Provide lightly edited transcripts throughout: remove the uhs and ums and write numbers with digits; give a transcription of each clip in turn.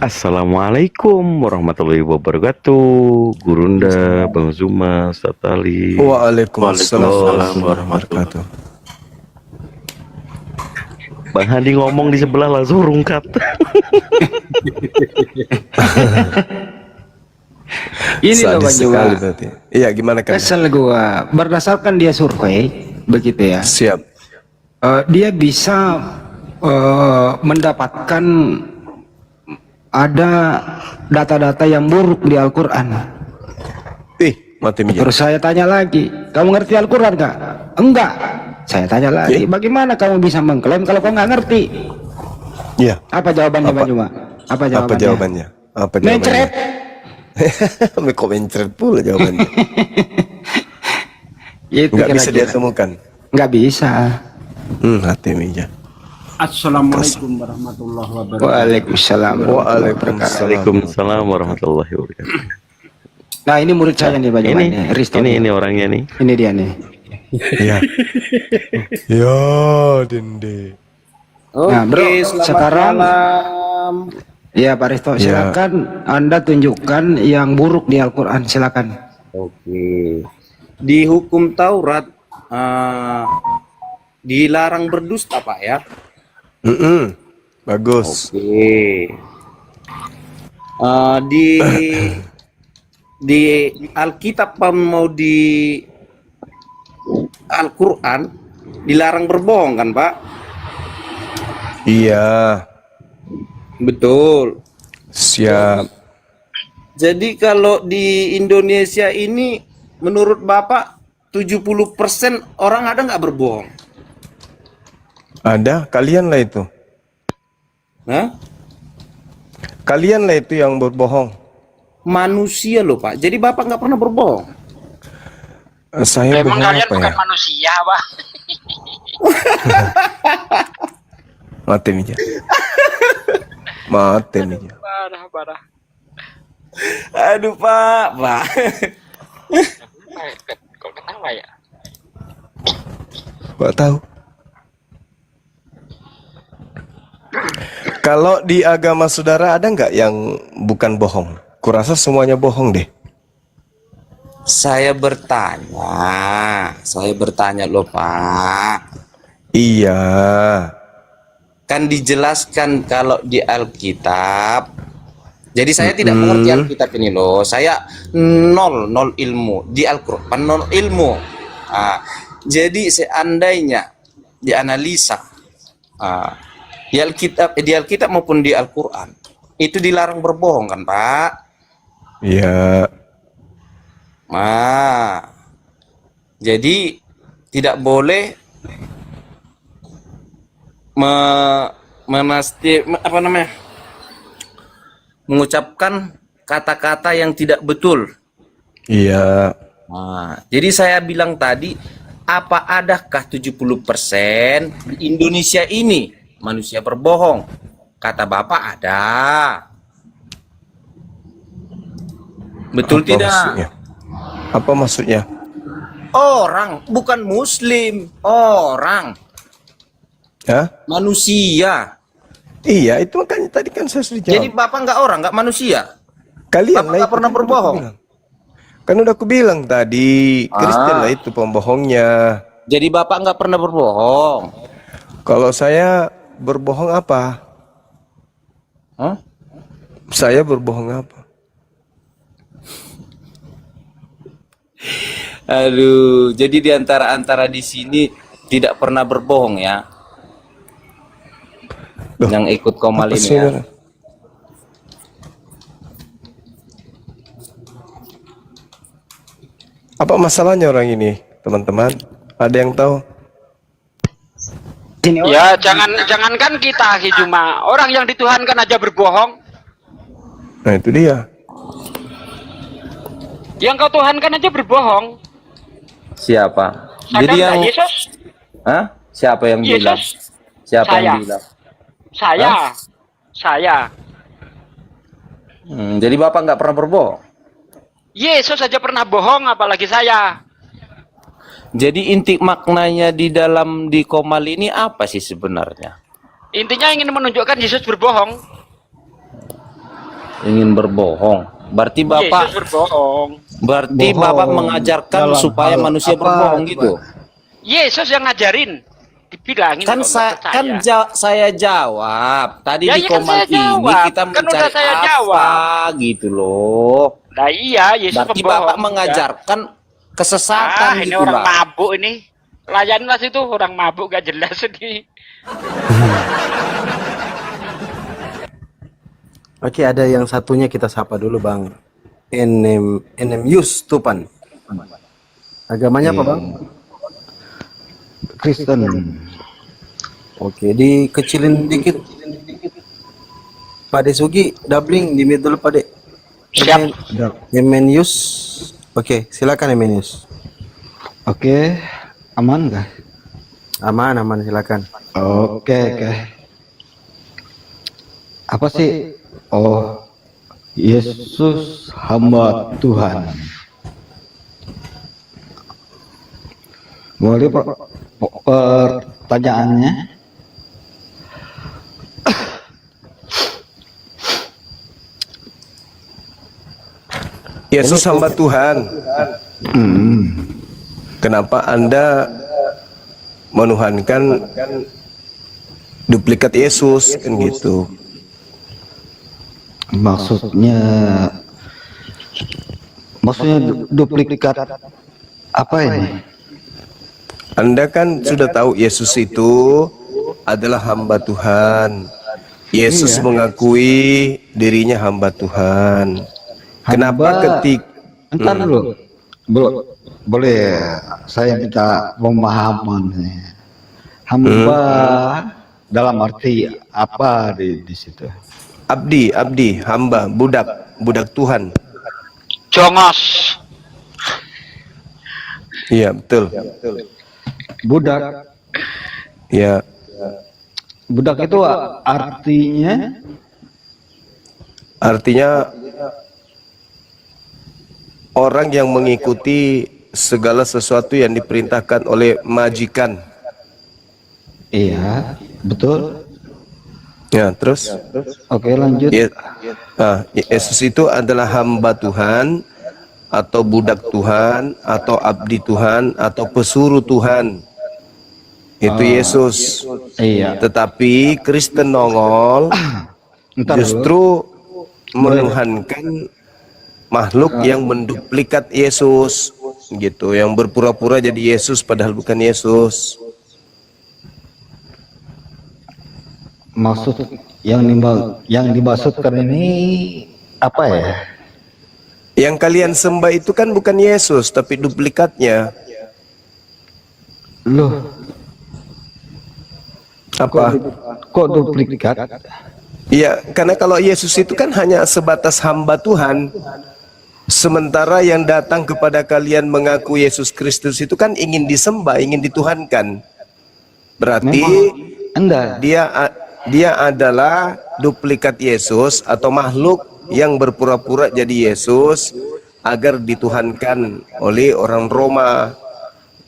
Assalamualaikum warahmatullahi wabarakatuh. Gurunda, Bang Zuma, Ustaz Ali. Waalaikumsalam warahmatullahi wabarakatuh. Bang Hadi ngomong di sebelah langsung rungkat. Ini loh Bang Juma. Iya, gimana kan? Kesel gua. Berdasarkan dia survei, begitu ya. Siap. Dia bisa mendapatkan ada data-data yang buruk di Al-Quran. Mati mijat. Terus saya tanya lagi, kamu ngerti Al-Quran nggak? Enggak. Saya tanya lagi, bagaimana kamu bisa mengklaim kalau kau nggak ngerti? Iya. Apa jawabannya Bang Juma? Apa jawabannya? Apa jawabannya? Mencret. Kok mencret pula jawabannya? Itu Nggak bisa dia kira-kira. temukan. Nggak bisa. Hati mijat. Assalamualaikum warahmatullahi wabarakatuh. Waalaikumsalam. Waalaikumsalam warahmatullahi wabarakatuh. Nah ini murid saya nih Bang Juma. Ini orangnya nih. Ini dia nih. Iya. Ya, Dende. Nah bro, sekarang Malam. ya Pak Risto, silakan Anda tunjukkan yang buruk di Al-Quran, silakan. Oke. Di hukum Taurat dilarang berdusta, Pak ya. Bagus. Oke. Di Alkitab mau di Al-Quran dilarang berbohong kan, Pak? Iya. Betul. Siap. Jadi kalau di Indonesia ini menurut Bapak 70% orang ada nggak berbohong? Ada, kalianlah itu. Hah? Kalianlah itu yang berbohong. Manusia loh Pak. Jadi Bapak nggak pernah berbohong. Saya Emang bohong kalian apa bukan ya? manusia, Pak? Mati mijat. Mati mijat. Parah. Aduh Pak. Kok ketawa ya? Gak tahu. Kalau di agama saudara ada nggak yang bukan bohong? Kurasa semuanya bohong deh. Saya bertanya loh Pak. Iya. Kan dijelaskan kalau di Alkitab. Jadi saya tidak mengerti Alkitab ini loh. Saya nol ilmu di Al-Quran, nol ilmu. Jadi seandainya dianalisa di Alkitab maupun di Al-Quran itu dilarang berbohong kan Pak? Iya. Jadi tidak boleh mengucapkan kata-kata yang tidak betul. Iya. Jadi saya bilang tadi, apa adakah 70% di Indonesia ini manusia berbohong? Kata Bapak ada. Betul Apa tidak? maksudnya? Apa maksudnya? Orang, bukan Muslim. Orang. Ya? Manusia. Iya, itu makanya tadi kan saya sudah jawab. Jadi Bapak nggak orang, nggak manusia. Kalian Bapak lah nggak itu pernah kan berbohong. Kan udah aku bilang tadi, Kristen lah itu pembohongnya. Jadi Bapak nggak pernah berbohong. Kalau saya berbohong apa? Hah? Saya berbohong apa? Aduh, jadi di antara di sini tidak pernah berbohong ya. Loh, yang ikut komal apa ini sih, ya. Nara? Apa masalahnya orang ini, teman-teman? Ada yang tahu? Ya, jangankan kita cuma orang yang dituhankan aja berbohong. Nah, itu dia. Yang kau tuhankan aja berbohong. Siapa? Sadar Jadi yang nggak, Yesus? Hah? Siapa yang bilang? Yesus. Siapa Saya. yang bilang? Saya. Jadi Bapak nggak pernah berbohong. Yesus saja pernah bohong, apalagi saya. Jadi inti maknanya di komal ini apa sih sebenarnya? Intinya ingin menunjukkan Yesus berbohong. ingin berbohong. Berarti Bapak Yesus berbohong. berarti Bohong Bapak mengajarkan dalam supaya hal manusia apa, berbohong coba? gitu. Yesus yang ngajarin. Dibilangin Kan kok nggak percaya. saya jawab. Tadi Ya, di iya kan saya koman ini jawab. kita Kan udah mencari saya apa jawab. gitu loh. Nah iya, Yesus Berarti pembohong. Bapak mengajarkan kesesatan Ini gitu orang lah. mabuk ini. Layanlah situ orang mabuk gak jelas ini. Oke, ada yang satunya kita sapa dulu Bang. Yus Tupan. Agamanya apa Bang? Kristen. Oke, dikecilin dikit. Pak Desugi, doubling di middle Pak De. Siap. Yus. Oke, silakan Yus. Oke, aman kah? Aman, silakan. Oke. Apa sih? Oh, Yesus hamba Tuhan. Boleh pertanyaannya? Yesus hamba Tuhan. Kenapa Anda menuhankan duplikat Yesus kan gitu? Maksudnya duplikat apa ini? Anda kan sudah tahu Yesus itu adalah hamba Tuhan. Yesus mengakui dirinya hamba Tuhan. Kenapa ketik Entar dulu. Boleh saya minta pemahaman nih. Hamba dalam arti apa di situ? abdi, hamba, budak Tuhan. Jongos. Iya, betul. Budak. Ya, Budak itu artinya orang yang mengikuti segala sesuatu yang diperintahkan oleh majikan. iya, betul. Ya, terus? Oke, lanjut. Yesus itu adalah hamba Tuhan, atau budak Tuhan, atau abdi Tuhan, atau pesuruh Tuhan. Itu Yesus. Iya. Tetapi Kristen nongol Entar justru menuhankan makhluk yang menduplikat Yesus, gitu, yang berpura-pura jadi Yesus padahal bukan Yesus. Maksud yang dimaksudkan ini apa ya? Yang kalian sembah itu kan bukan Yesus, tapi duplikatnya. Loh, Apa? kok duplikat? Iya, karena kalau Yesus itu kan hanya sebatas hamba Tuhan. Sementara yang datang kepada kalian mengaku Yesus Kristus itu kan ingin disembah, ingin dituhankan. Berarti Enggak. dia adalah duplikat Yesus atau makhluk yang berpura-pura jadi Yesus agar dituhankan oleh orang Roma.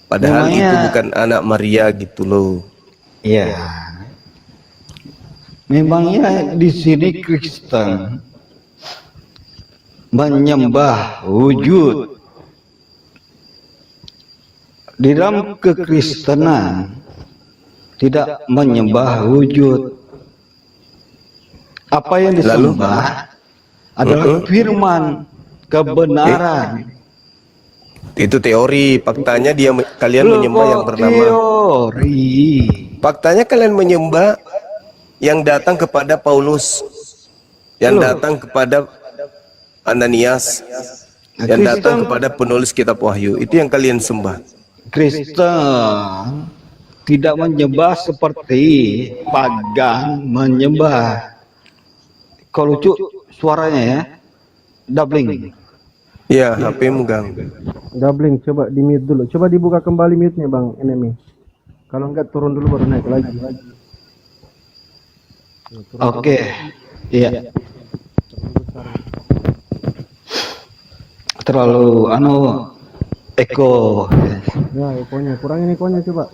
Padahal Memangnya- itu bukan anak Maria gitu loh. Iya. Memangnya di sini Kristen menyembah wujud. Di dalam kekristenan tidak menyembah wujud. Apa yang disembah adalah firman kebenaran. Itu teori, faktanya kalian menyembah yang bernama. Teori. Faktanya kalian menyembah yang datang kepada Paulus, yang datang kepada Ananias, yang datang kepada penulis kitab Wahyu. Itu yang kalian sembah. Kristen tidak menyembah seperti pagan menyembah. Kok lucu suaranya ya? Doubling. Ya, HP-mu gang. Doubling, coba di mute dulu. Coba dibuka kembali mute-nya Bang Enemy. Kalau enggak turun dulu baru naik lagi. Oke. Iya. Terlalu eko. Ya, ekonya. Kurangin ekonya coba.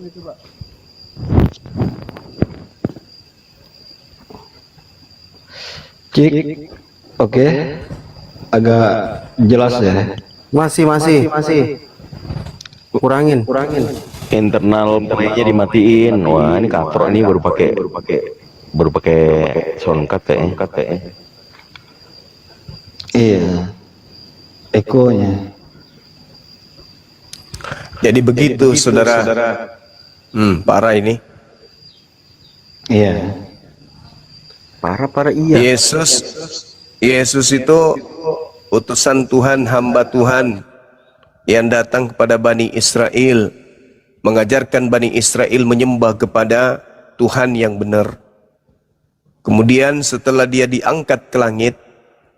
Cik. Oke. Agak jelas ya. Masih. Kurangin. Internal play-nya dimatiin. Wah, ini katro ini baru pakai soundcard ya. Iya. Ekonya. Jadi begitu, saudara. Parah ini. Iya. Parah iya. Yesus itu utusan Tuhan, hamba Tuhan yang datang kepada Bani Israel, mengajarkan Bani Israel menyembah kepada Tuhan yang benar. Kemudian setelah dia diangkat ke langit,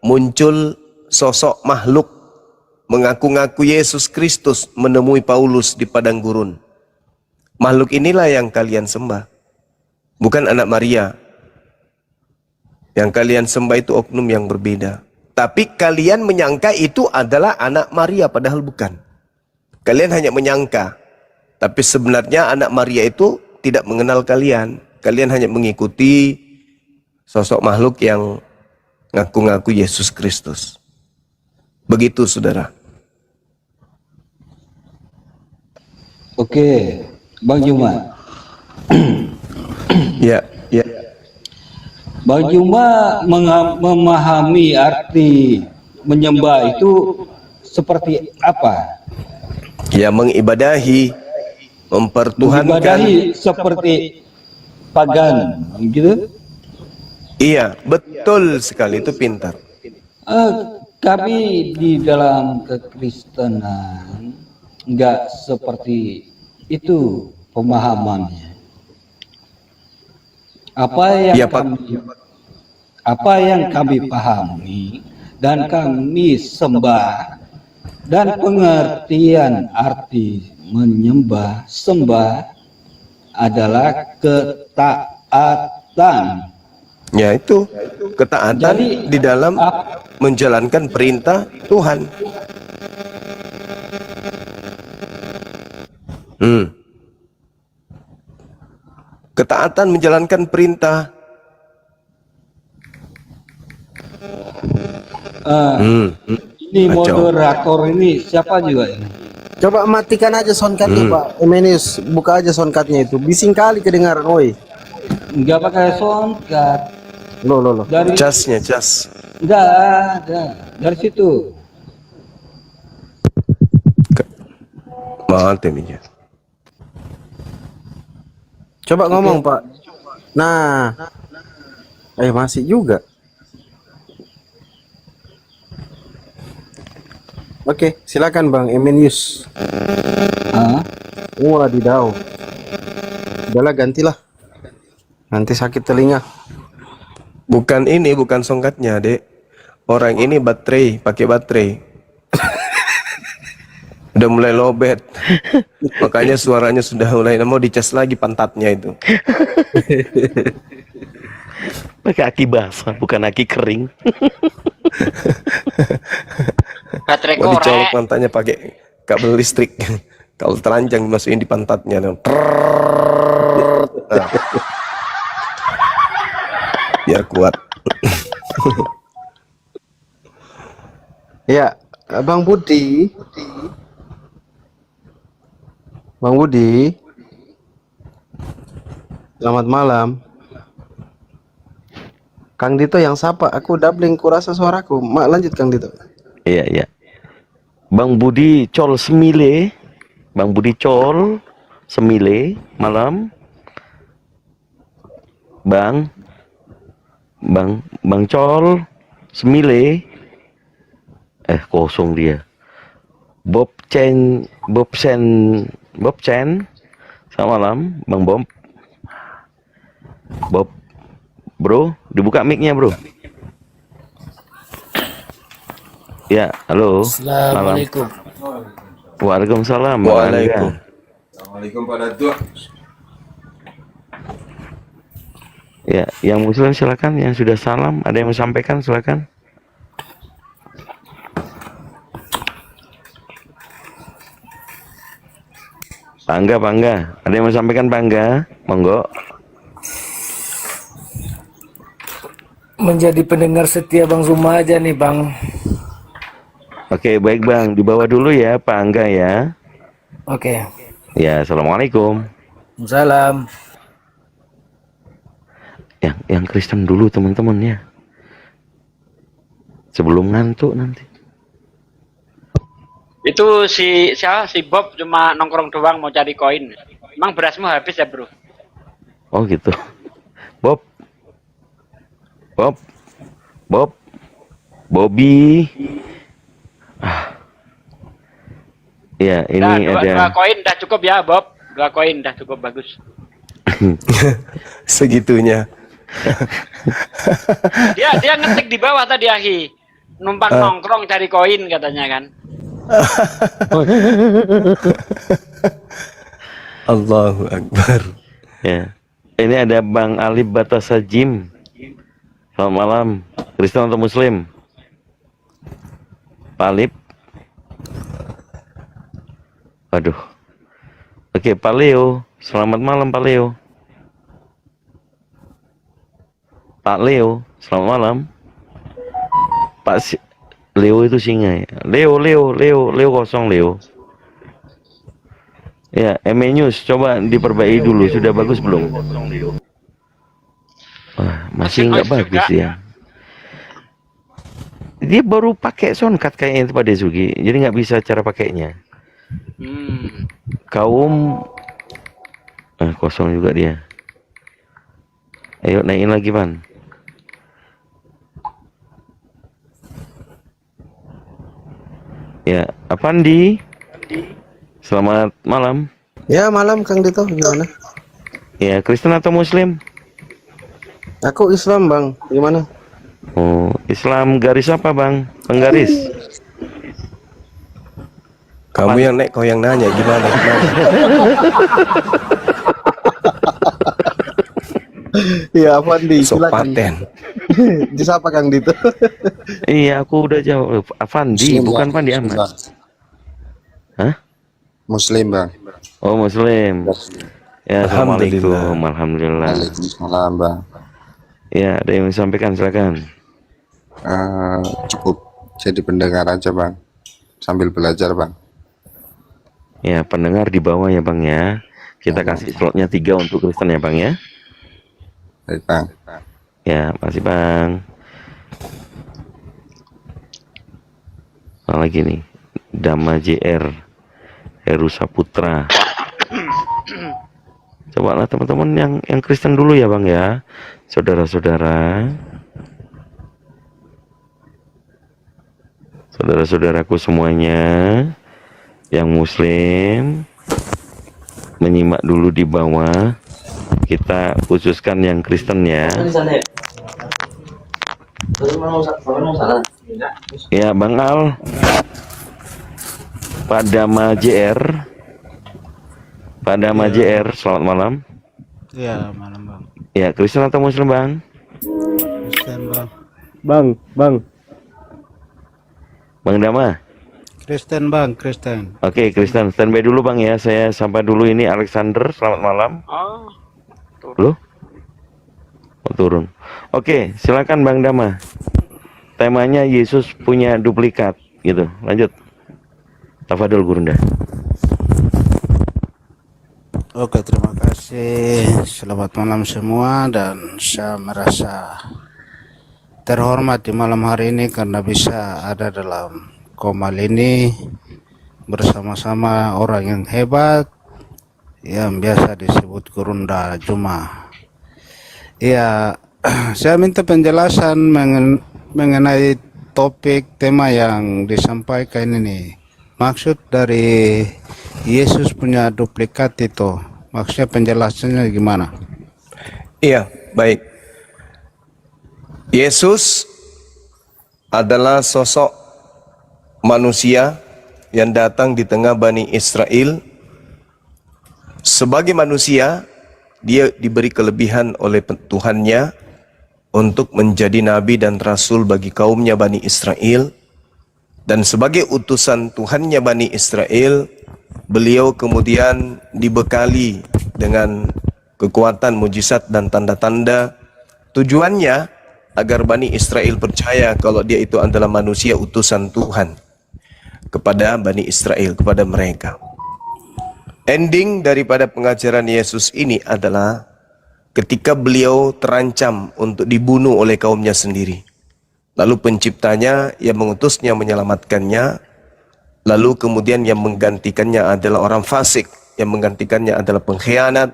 muncul sosok makhluk mengaku-ngaku Yesus Kristus menemui Paulus di padang gurun. Makhluk inilah yang kalian sembah, bukan anak Maria. Yang kalian sembah itu oknum yang berbeda. Tapi kalian menyangka itu adalah anak Maria, padahal bukan. Kalian hanya menyangka. Tapi sebenarnya anak Maria itu tidak mengenal kalian. Kalian hanya mengikuti sosok makhluk yang ngaku-ngaku Yesus Kristus. Begitu, saudara. Oke, Bang Juma. Ya. Bang Juma memahami arti menyembah itu seperti apa? Ya, mengibadahi, mempertuhankan. Mengibadahi seperti pagan, gitu? Iya, betul sekali, itu pintar. Kami di dalam kekristenan enggak seperti itu pemahamannya. Apa yang kami pahami dan kami sembah dan pengertian arti menyembah sembah adalah ketaatan. Ya, itu ketaatan di dalam menjalankan perintah Tuhan. Ketaatan menjalankan perintah. Ini moderator ini siapa juga ini? Coba matikan aja soundcardnya Pak Emenius, buka aja soundcardnya itu. Bising kali kedengaran, woi. Enggak pakai soundcard. Loh. Dari Casnya, cas. enggak ada. Dari situ. Mantap ini. Coba ngomong Pak. Nah, masih juga. Oke, silakan Bang Emenius. Wadidaw. Udahlah, gantilah. Nanti sakit telinga. Bukan songkatnya, Dek. Orang ini pakai baterai. Udah mulai lobet. Makanya suaranya sudah mulai mau dicas lagi pantatnya itu. Pakai aki basah, bukan aki kering. Baterai Mau dicolok korek. pantatnya pakai kabel listrik. Kalau telanjang dimasukin di pantatnya. Nah. Biar kuat. Ya, Bang Budi. Selamat malam. Kang Dito yang sapa, aku doubling kurasa suaraku. Lanjut Kang Dito. Iya. Bang Budi Col Semile. Malam. Bang Col Semile. Kosong dia. Bob Chen. Selamat malam, Bang Bob. Bro, dibuka mic-nya, Bro. Ya, halo. Assalamualaikum. Waalaikumsalam. Assalamualaikum Pak Datuk. Ya, yang muslim silakan, yang sudah salam, ada yang mau sampaikan silakan. Bangga. Ada yang mau sampaikan bangga? Monggo. menjadi pendengar setia Bang Zuma aja nih Bang. Oke, baik Bang, dibawa dulu ya Pak Angga ya. Oke. Ya, assalamualaikum. Salam. Yang Kristen dulu teman-teman ya. Sebelum ngantuk nanti. Itu si Bob cuma nongkrong doang mau cari koin. Emang berasmu habis ya, Bro? Oh gitu. Bob. Bobby. Ya, ini Nah, ada dua koin dah cukup ya, Bob. 2 koin dah cukup bagus. Segitunya. Dia ngetik di bawah tadi, Ahi. Numpang nongkrong cari koin katanya kan. Allahu Akbar. ya. Ini ada Bang Alif Batasa Jim. Selamat malam. Kristen atau Muslim? Pak Alif. Aduh. Oke, Pak Leo. Selamat malam Pak Leo. Pak Leo, selamat malam. Leo itu singa ya. Leo kosong Leo. Ya, ME News coba diperbaiki dulu. Sudah bagus belum? Wah, masih nggak bagus ya. Dia baru pakai soundcard kayaknya itu Pak Desugi. Jadi nggak bisa cara pakainya. Kaum kosong juga dia. Ayo naikin lagi Pan. Ya, Apandi. Selamat malam. Ya malam Kang Dito, gimana? Ya, Kristen atau Muslim? Aku Islam Bang, gimana? Oh, Islam garis apa Bang? Penggaris? Kamu yang naik, kau yang nanya gimana? Iya Afandi, silakan. Sopaten. Disapa Kang Dito. Iya, aku udah jawab. Afandi, Muslim, bukan Bang. Pandi Muslim, Ahmad. Bang. Hah? Muslim Bang. Oh, Muslim. Ya, assalamualaikum. Alhamdulillah. Alhamdulillah. Waalaikumsalam Bang. Ya, ada yang disampaikan, silakan. Cukup jadi pendengar aja Bang, sambil belajar Bang. Ya, pendengar di bawah ya Bang ya. Kita kasih slotnya 3 untuk Kristen ya Bang ya. Baik Bang. Ya, makasih Bang. Apa lagi nih? Dama JR, Heru Saputra. Coba lah teman-teman yang Kristen dulu ya Bang ya. Saudara-saudara. Saudara-saudaraku semuanya yang Muslim menyimak dulu di bawah. Kita khususkan yang Kristen ya. Ya Bang Al, Pak Dama JR, selamat malam. Iya malam Bang. Ya, Kristen atau Muslim Bang? Kristen Bang. Bang Dama. Kristen Bang, Kristen. Oke, Kristen, standby dulu Bang ya. Saya sapa dulu ini Alexander, selamat malam. Loh? Oh, turun. Oke, silakan Bang Dama. Temanya Yesus punya duplikat gitu. Lanjut. Tafadhol Gurunda. Oke, terima kasih. Selamat malam semua dan saya merasa terhormat di malam hari ini karena bisa ada dalam Komal ini bersama-sama orang yang hebat yang biasa disebut Gurunda Juma. Ya, saya minta penjelasan mengenai topik tema yang disampaikan ini. Maksud dari Yesus punya duplikat itu, maksudnya penjelasannya gimana? Iya, baik. Yesus adalah sosok manusia yang datang di tengah Bani Israel. Sebagai manusia, dia diberi kelebihan oleh Tuhannya untuk menjadi nabi dan rasul bagi kaumnya Bani Israel. Dan sebagai utusan Tuhannya Bani Israel, beliau kemudian dibekali dengan kekuatan mujizat dan tanda-tanda. Tujuannya agar Bani Israel percaya kalau dia itu adalah manusia utusan Tuhan kepada Bani Israel, kepada mereka. Ending daripada pengajaran Yesus ini adalah ketika beliau terancam untuk dibunuh oleh kaumnya sendiri. Lalu penciptanya yang mengutusnya menyelamatkannya, lalu kemudian yang menggantikannya adalah orang fasik, yang menggantikannya adalah pengkhianat,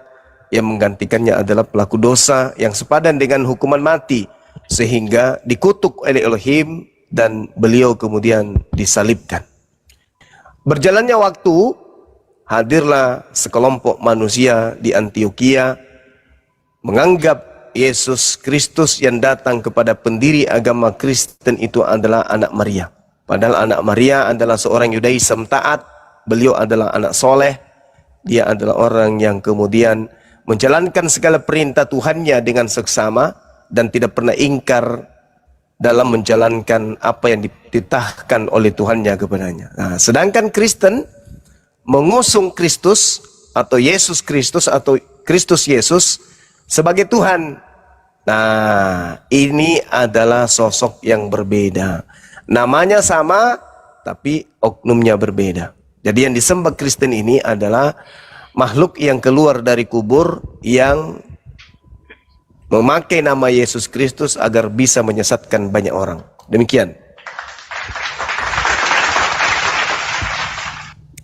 yang menggantikannya adalah pelaku dosa yang sepadan dengan hukuman mati, sehingga dikutuk oleh Elohim dan beliau kemudian disalibkan. Berjalannya waktu, hadirlah sekelompok manusia di Antioquia menganggap Yesus Kristus yang datang kepada pendiri agama Kristen itu adalah anak Maria. Padahal anak Maria adalah seorang Yudaism taat, beliau adalah anak soleh, dia adalah orang yang kemudian menjalankan segala perintah Tuhannya dengan seksama dan tidak pernah ingkar dalam menjalankan apa yang dititahkan oleh Tuhannya kepadanya. Nah, sedangkan Kristen mengusung Kristus atau Yesus Kristus atau Kristus Yesus sebagai Tuhan. Nah, ini adalah sosok yang berbeda. Namanya sama, tapi oknumnya berbeda. Jadi yang disembah Kristen ini adalah makhluk yang keluar dari kubur yang memakai nama Yesus Kristus agar bisa menyesatkan banyak orang. Demikian.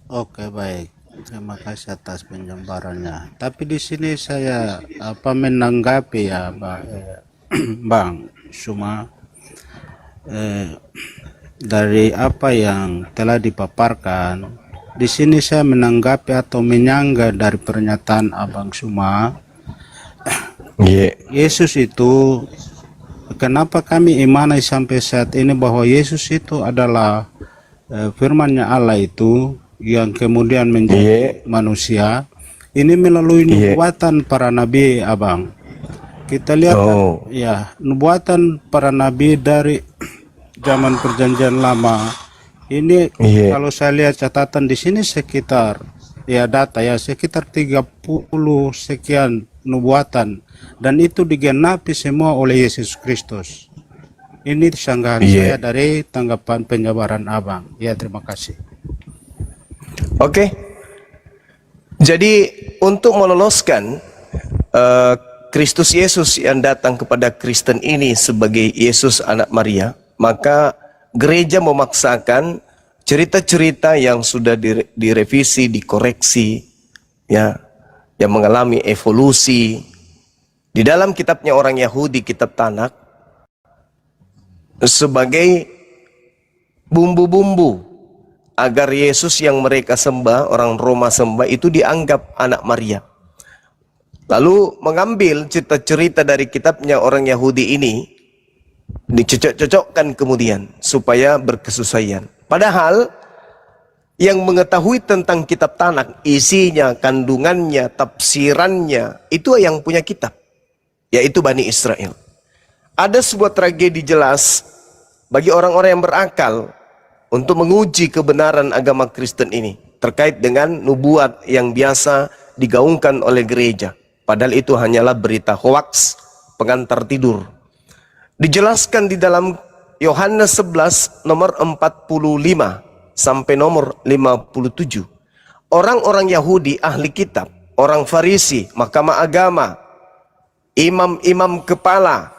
Oke, baik. Terima kasih atas penjelasannya. Tapi di sini saya menanggapi ya, Bang Suma, dari apa yang telah dipaparkan. Di sini saya menanggapi atau menyanggah dari pernyataan Abang Suma. Yesus itu, kenapa kami imani sampai saat ini bahwa Yesus itu adalah firman-Nya Allah itu yang kemudian menjadi manusia, ini melalui nubuatan para nabi, Abang. Kita lihat ya, nubuatan para nabi dari zaman perjanjian lama. Ini kalau saya lihat catatan di sini sekitar ya data ya sekitar 30 sekian nubuatan, dan itu digenapi semua oleh Yesus Kristus. Ini sanggahan saya dari tanggapan penjabaran Abang. Ya, terima kasih. Oke. Jadi untuk meloloskan Kristus Yesus yang datang kepada Kristen ini sebagai Yesus anak Maria, maka gereja memaksakan cerita-cerita yang sudah direvisi, dikoreksi, ya, yang mengalami evolusi di dalam kitabnya orang Yahudi, kitab Tanakh, sebagai bumbu-bumbu agar Yesus yang mereka sembah, orang Roma sembah, itu dianggap anak Maria. Lalu mengambil cerita-cerita dari kitabnya orang Yahudi ini, dicocok-cocokkan kemudian supaya berkesesuaian. Padahal yang mengetahui tentang kitab Tanakh, isinya, kandungannya, tafsirannya, itu yang punya kitab, yaitu Bani Israel. Ada sebuah tragedi jelas bagi orang-orang yang berakal untuk menguji kebenaran agama Kristen ini terkait dengan nubuat yang biasa digaungkan oleh gereja. Padahal itu hanyalah berita hoaks, pengantar tidur. Dijelaskan di dalam Yohanes 11 nomor 45 sampai nomor 57. Orang-orang Yahudi ahli kitab, orang Farisi, mahkamah agama, imam-imam kepala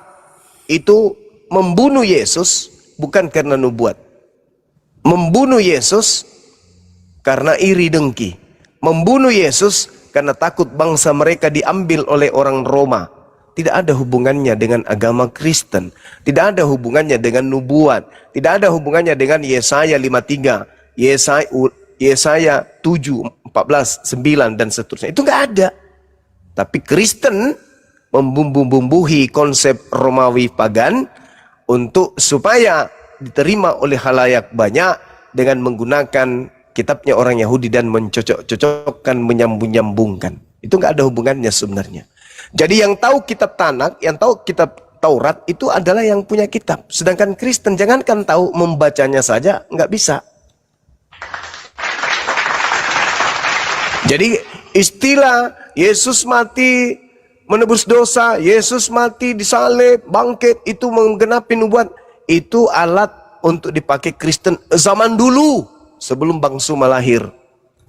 itu membunuh Yesus bukan karena nubuat. Membunuh Yesus karena iri dengki. Membunuh Yesus karena takut bangsa mereka diambil oleh orang Roma. Tidak ada hubungannya dengan agama Kristen. Tidak ada hubungannya dengan nubuat. Tidak ada hubungannya dengan Yesaya 53, Yesaya 7, 14, 9 dan seterusnya. Itu nggak ada. Tapi Kristen membumbu-bumbuhi konsep Romawi pagan untuk supaya diterima oleh khalayak banyak dengan menggunakan kitabnya orang Yahudi dan mencocok-cocokkan, menyambung-nyambungkan. Itu nggak ada hubungannya sebenarnya. Jadi yang tahu kitab Tanakh, yang tahu kitab Taurat itu adalah yang punya kitab. Sedangkan Kristen jangankan tahu, membacanya saja nggak bisa. Jadi istilah Yesus mati menebus dosa, Yesus mati, disalib, bangkit, itu menggenapi nubuat. Itu alat untuk dipakai Kristen zaman dulu, sebelum Bang Suma lahir.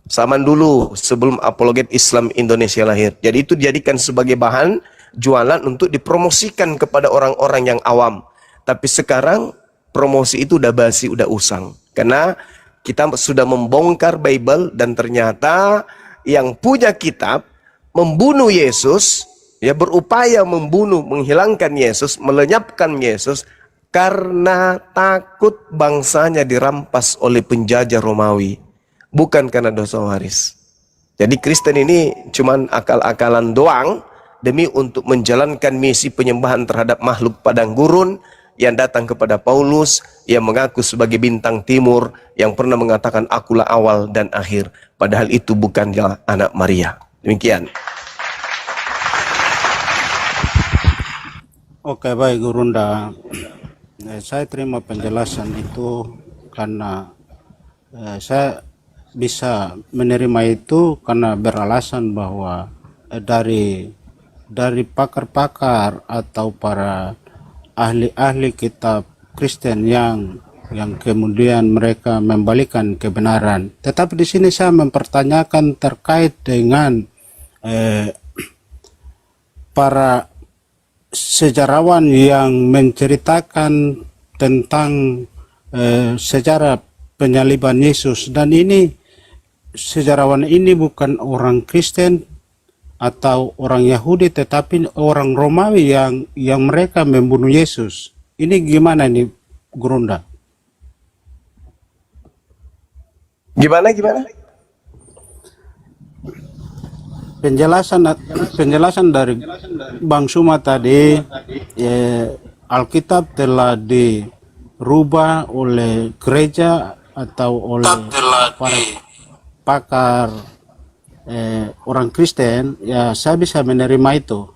Zaman dulu, sebelum apologet Islam Indonesia lahir. Jadi itu dijadikan sebagai bahan jualan untuk dipromosikan kepada orang-orang yang awam. Tapi sekarang promosi itu udah basi, udah usang. Karena kita sudah membongkar Bible dan ternyata yang punya kitab membunuh Yesus, ya, berupaya membunuh, menghilangkan Yesus, melenyapkan Yesus karena takut bangsanya dirampas oleh penjajah Romawi, bukan karena dosa waris. Jadi Kristen ini cuman akal-akalan doang demi untuk menjalankan misi penyembahan terhadap makhluk padang gurun yang datang kepada Paulus yang mengaku sebagai bintang timur yang pernah mengatakan akulah awal dan akhir, padahal itu bukanlah anak Maria. Demikian. Oke, baik Gurunda. Saya terima penjelasan itu karena saya bisa menerima itu karena beralasan bahwa dari pakar-pakar atau para ahli-ahli kitab Kristen yang kemudian mereka membalikan kebenaran. Tetapi di sini saya mempertanyakan terkait dengan para sejarawan yang menceritakan tentang sejarah penyaliban Yesus, dan ini sejarawan ini bukan orang Kristen atau orang Yahudi tetapi orang Romawi yang mereka membunuh Yesus. Ini gimana nih Gurunda? Gimana? Penjelasan dari Bang Suma tadi, Alkitab telah dirubah oleh gereja atau oleh para pakar orang Kristen, ya saya bisa menerima itu.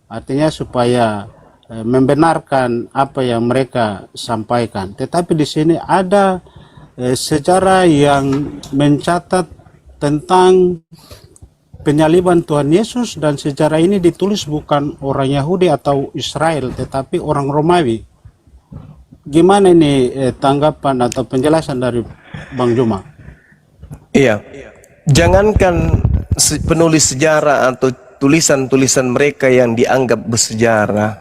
Artinya supaya membenarkan apa yang mereka sampaikan. Tetapi di sini ada sejarah yang mencatat tentang penyaliban Tuhan Yesus, dan sejarah ini ditulis bukan orang Yahudi atau Israel tetapi orang Romawi. Gimana ini tanggapan atau penjelasan dari Bang Juma? Iya, jangankan penulis sejarah atau tulisan-tulisan mereka yang dianggap bersejarah,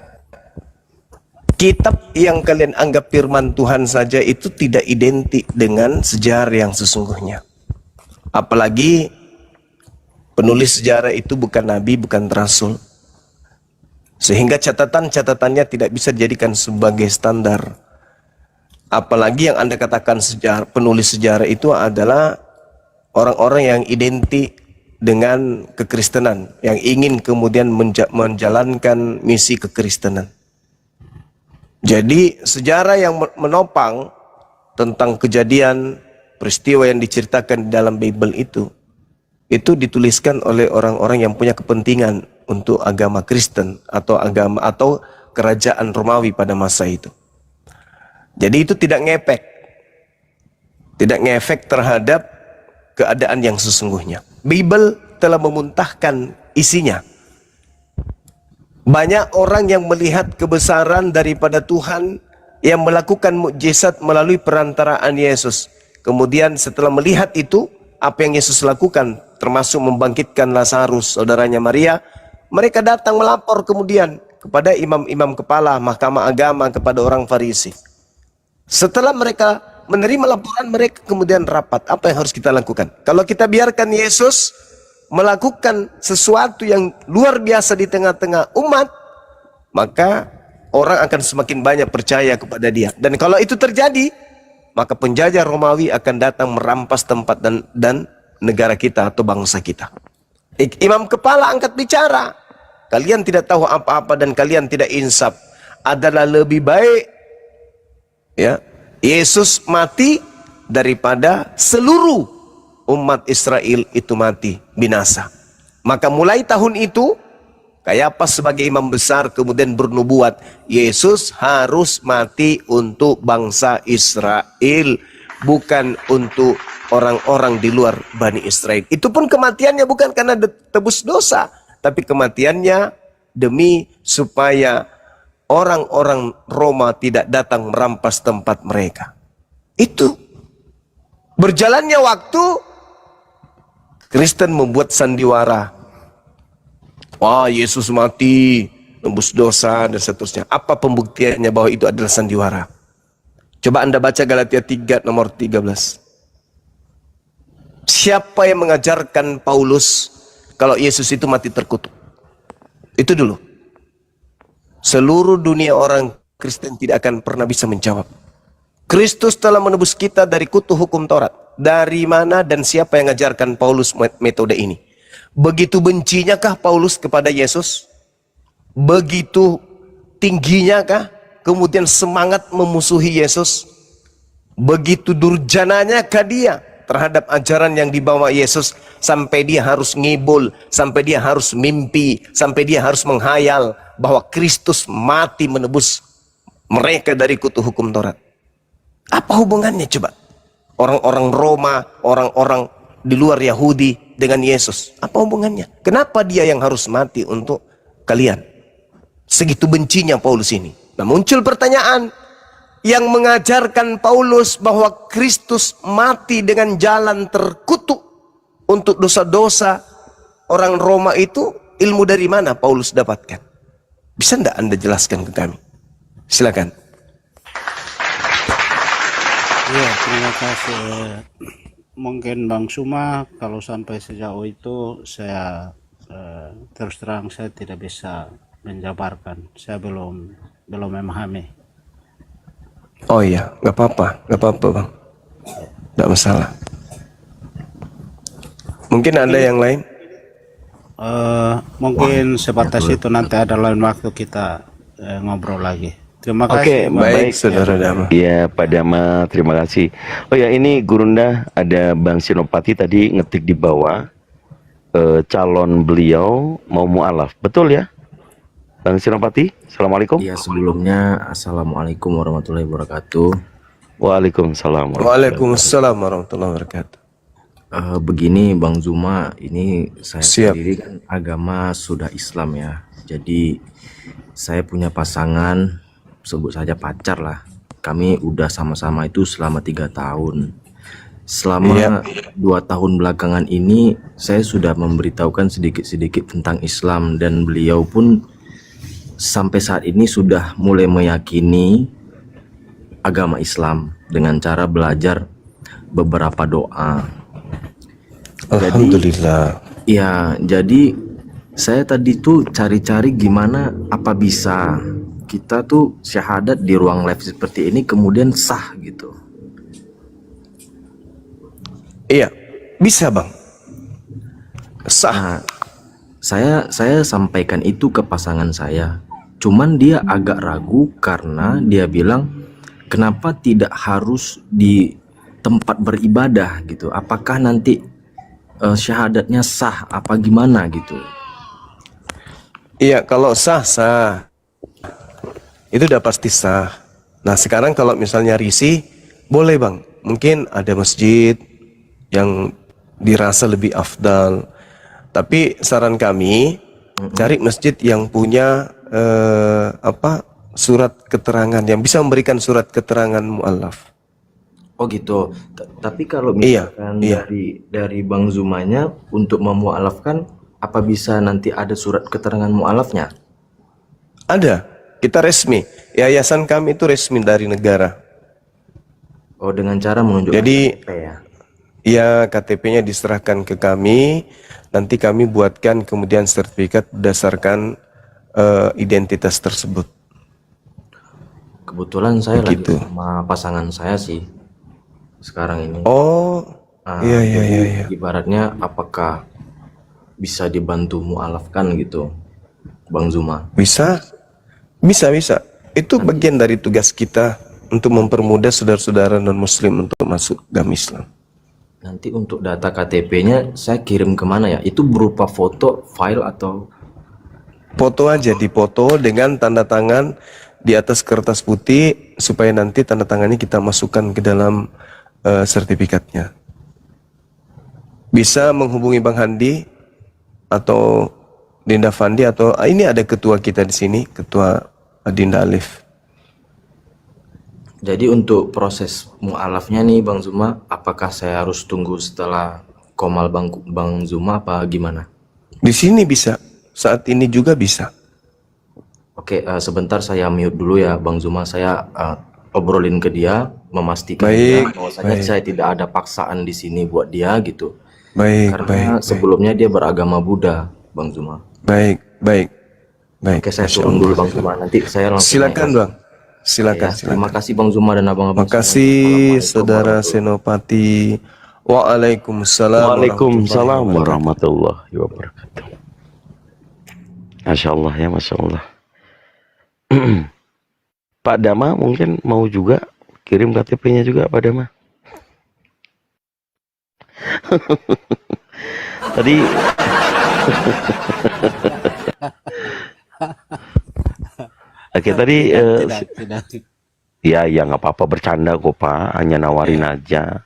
kitab yang kalian anggap firman Tuhan saja itu tidak identik dengan sejarah yang sesungguhnya. Apalagi penulis sejarah itu bukan nabi, bukan rasul. Sehingga catatan-catatannya tidak bisa dijadikan sebagai standar. Apalagi yang Anda katakan penulis sejarah itu adalah orang-orang yang identik dengan kekristenan, yang ingin kemudian menjalankan misi kekristenan. Jadi sejarah yang menopang tentang kejadian peristiwa yang diceritakan di dalam Bible itu dituliskan oleh orang-orang yang punya kepentingan untuk agama Kristen atau kerajaan Romawi pada masa itu. Jadi itu tidak ngefek terhadap keadaan yang sesungguhnya. Bible telah memuntahkan isinya. Banyak orang yang melihat kebesaran daripada Tuhan yang melakukan mukjizat melalui perantaraan Yesus. Kemudian setelah melihat itu, apa yang Yesus lakukan, termasuk membangkitkan Lazarus, saudaranya Maria, mereka datang melapor kemudian kepada imam-imam kepala mahkamah agama, kepada orang Farisi. Setelah mereka menerima laporan, mereka kemudian rapat. Apa yang harus kita lakukan? Kalau kita biarkan Yesus melakukan sesuatu yang luar biasa di tengah-tengah umat, maka orang akan semakin banyak percaya kepada dia. Dan kalau itu terjadi, maka penjajah Romawi akan datang merampas tempat dan negara kita atau bangsa kita. Imam kepala angkat bicara, kalian tidak tahu apa-apa dan kalian tidak insaf. Adalah lebih baik ya Yesus mati daripada seluruh umat Israel itu mati binasa. Maka mulai tahun itu Kayapas sebagai imam besar kemudian bernubuat, Yesus harus mati untuk bangsa Israel, bukan untuk orang-orang di luar Bani Israel. Itu pun kematiannya bukan karena tebus dosa, tapi kematiannya demi supaya orang-orang Roma tidak datang merampas tempat mereka. Itu. Berjalannya waktu, Kristen membuat sandiwara. Wah, Yesus mati, tembus dosa, dan seterusnya. Apa pembuktiannya bahwa itu adalah sandiwara? Coba Anda baca Galatia 3 nomor 13. Siapa yang mengajarkan Paulus kalau Yesus itu mati terkutuk? Itu dulu. Seluruh dunia orang Kristen tidak akan pernah bisa menjawab. Kristus telah menebus kita dari kutu hukum Taurat. Dari mana dan siapa yang mengajarkan Paulus metode ini? Begitu bencinya kah Paulus kepada Yesus? Begitu tingginya kah kemudian semangat memusuhi Yesus? Begitu durjananya kah dia terhadap ajaran yang dibawa Yesus, sampai dia harus ngibul, sampai dia harus mimpi, sampai dia harus menghayal bahwa Kristus mati menebus mereka dari kutu hukum Taurat? Apa hubungannya coba? Orang-orang Roma, orang-orang di luar Yahudi dengan Yesus. Apa hubungannya? Kenapa dia yang harus mati untuk kalian? Segitu bencinya Paulus ini. Nah, muncul pertanyaan, yang mengajarkan Paulus bahwa Kristus mati dengan jalan terkutuk untuk dosa-dosa orang Roma itu, ilmu dari mana Paulus dapatkan? Bisa enggak Anda jelaskan ke kami? Silakan. Ya, terima kasih. Mungkin Bang Suma, kalau sampai sejauh itu saya terus terang saya tidak bisa menjabarkan. Saya belum memahami. Oh iya, nggak apa-apa Bang, nggak masalah. Mungkin Anda yang lain? Mungkin sebatas itu, nanti ada lain waktu kita ngobrol lagi. Terima Oke, kasih. Baik, Saudara Dama. Ya, Pak Dama, terima kasih. Oh ya, ini Gurunda, ada Bang Sinopati tadi ngetik di bawah, calon beliau mau mu'alaf. Betul ya, Bang Sinopati? Assalamualaikum. Ya, sebelumnya Assalamualaikum warahmatullahi wabarakatuh. Waalaikumsalam. Waalaikumsalam warahmatullahi wabarakatuh. Begini Bang Zuma, ini saya Siap. sendiri kan agama sudah Islam ya. Jadi saya punya pasangan, sebut saja pacar lah. Kami udah sama-sama itu selama 3 tahun. Selama 2 tahun belakangan ini saya sudah memberitahukan sedikit-sedikit tentang Islam, dan beliau pun sampai saat ini sudah mulai meyakini agama Islam dengan cara belajar beberapa doa. Alhamdulillah. Jadi saya tadi tuh cari-cari gimana apa bisa kita tuh syahadat di ruang live seperti ini kemudian sah gitu. Iya, bisa Bang. Sah. Nah, saya sampaikan itu ke pasangan saya. Cuman dia agak ragu karena dia bilang kenapa tidak harus di tempat beribadah gitu. Apakah nanti syahadatnya sah apa gimana gitu. Iya, kalau sah. Itu udah pasti sah. Nah, sekarang kalau misalnya risih, boleh Bang. Mungkin ada masjid yang dirasa lebih afdal. Tapi saran kami, cari masjid yang punya surat keterangan, yang bisa memberikan surat keterangan mu'alaf. Oh gitu. Tapi kalau misalkan dari Bang Zumanya untuk memu'alafkan, apa bisa nanti ada surat keterangan mu'alafnya? Ada. Kita resmi. Yayasan kami itu resmi dari negara. Oh, dengan cara menunjukkan Jadi, KTP ya? Iya, KTP-nya diserahkan ke kami. Nanti kami buatkan kemudian sertifikat berdasarkan identitas tersebut. Kebetulan saya Begitu. lagi sama pasangan saya sih sekarang ini. Oh, iya. Ibaratnya apakah bisa dibantu mu'alafkan gitu, Bang Zuma? Bisa. Itu bagian dari tugas kita untuk mempermudah saudara-saudara non-muslim untuk masuk agama Islam. Nanti untuk data KTP-nya saya kirim kemana ya? Itu berupa foto, file atau? Foto aja, dipoto dengan tanda tangan di atas kertas putih supaya nanti tanda tangannya kita masukkan ke dalam sertifikatnya. Bisa menghubungi Bang Handi atau Dinda Fandi atau ini ada ketua kita di sini, ketua Dinda Alif. Jadi untuk proses mu'alafnya nih Bang Zuma, apakah saya harus tunggu setelah komal Bang Zuma apa gimana? Di sini bisa, saat ini juga bisa. Oke, sebentar saya mute dulu ya Bang Zuma, saya obrolin ke dia, memastikan dia bahwasanya saya tidak ada paksaan di sini buat dia gitu. Karena sebelumnya dia beragama Buddha, Bang Zuma. Baik. Oke, saya turun dulu Bang Zuma, nanti saya langsung. Silakan Bang. Silakan. Terima kasih Bang Zuma dan abang-abang. Terima kasih Saudara Senopati. Waalaikumsalam warahmatullahi wabarakatuh. Masya Allah ya, Masya Allah. Pak Dama mungkin mau juga kirim KTP-nya juga Pak Dama. Tadi Oke, tadi ya nggak apa-apa, bercanda kok Pak, hanya nawarin aja.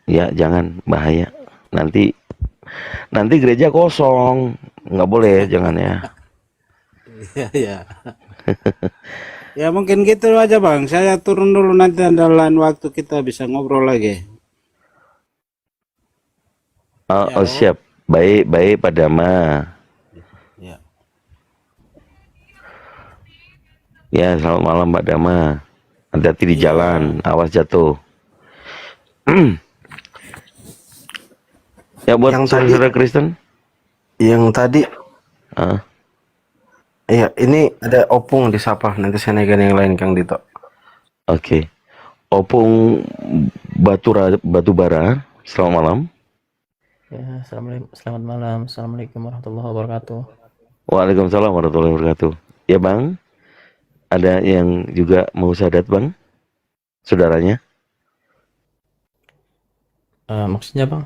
Ya jangan, bahaya. Nanti gereja kosong, nggak boleh, jangan ya. Iya. Ya mungkin gitu aja Bang. Saya turun dulu, nanti ada lain waktu kita bisa ngobrol lagi. Oh, siap. Baik Pak Dama. Ya, selamat malam Pak Dama. Hati-hati di jalan, awas jatuh. Ya buat saudara Kristen. Yang tadi. Iya, ini ada opung disapa. Nanti saya naikin yang lain Kang Dito. Oke. Opung Batubara. Selamat malam. Ya, selamat malam. Assalamualaikum warahmatullahi wabarakatuh. Waalaikumsalam warahmatullahi wabarakatuh. Ya Bang, ada yang juga mau syahadat Bang? Saudaranya? Maksudnya Bang?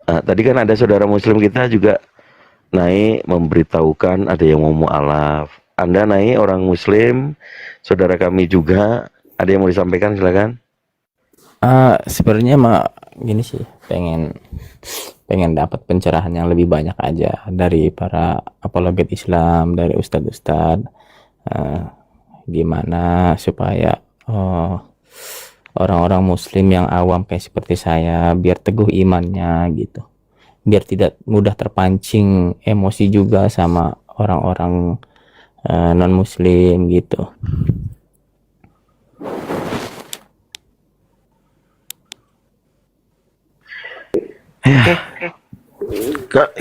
Tadi kan ada saudara Muslim kita juga naik memberitahukan ada yang mau mu'alaf. Anda naik orang Muslim, saudara kami juga, ada yang mau disampaikan, silakan. Sebenarnya gini sih, pengen dapat pencerahan yang lebih banyak aja dari para apologet Islam, dari ustadz-ustadz, gimana supaya orang-orang Muslim yang awam kayak seperti saya biar teguh imannya gitu, biar tidak mudah terpancing emosi juga sama orang-orang non Muslim gitu.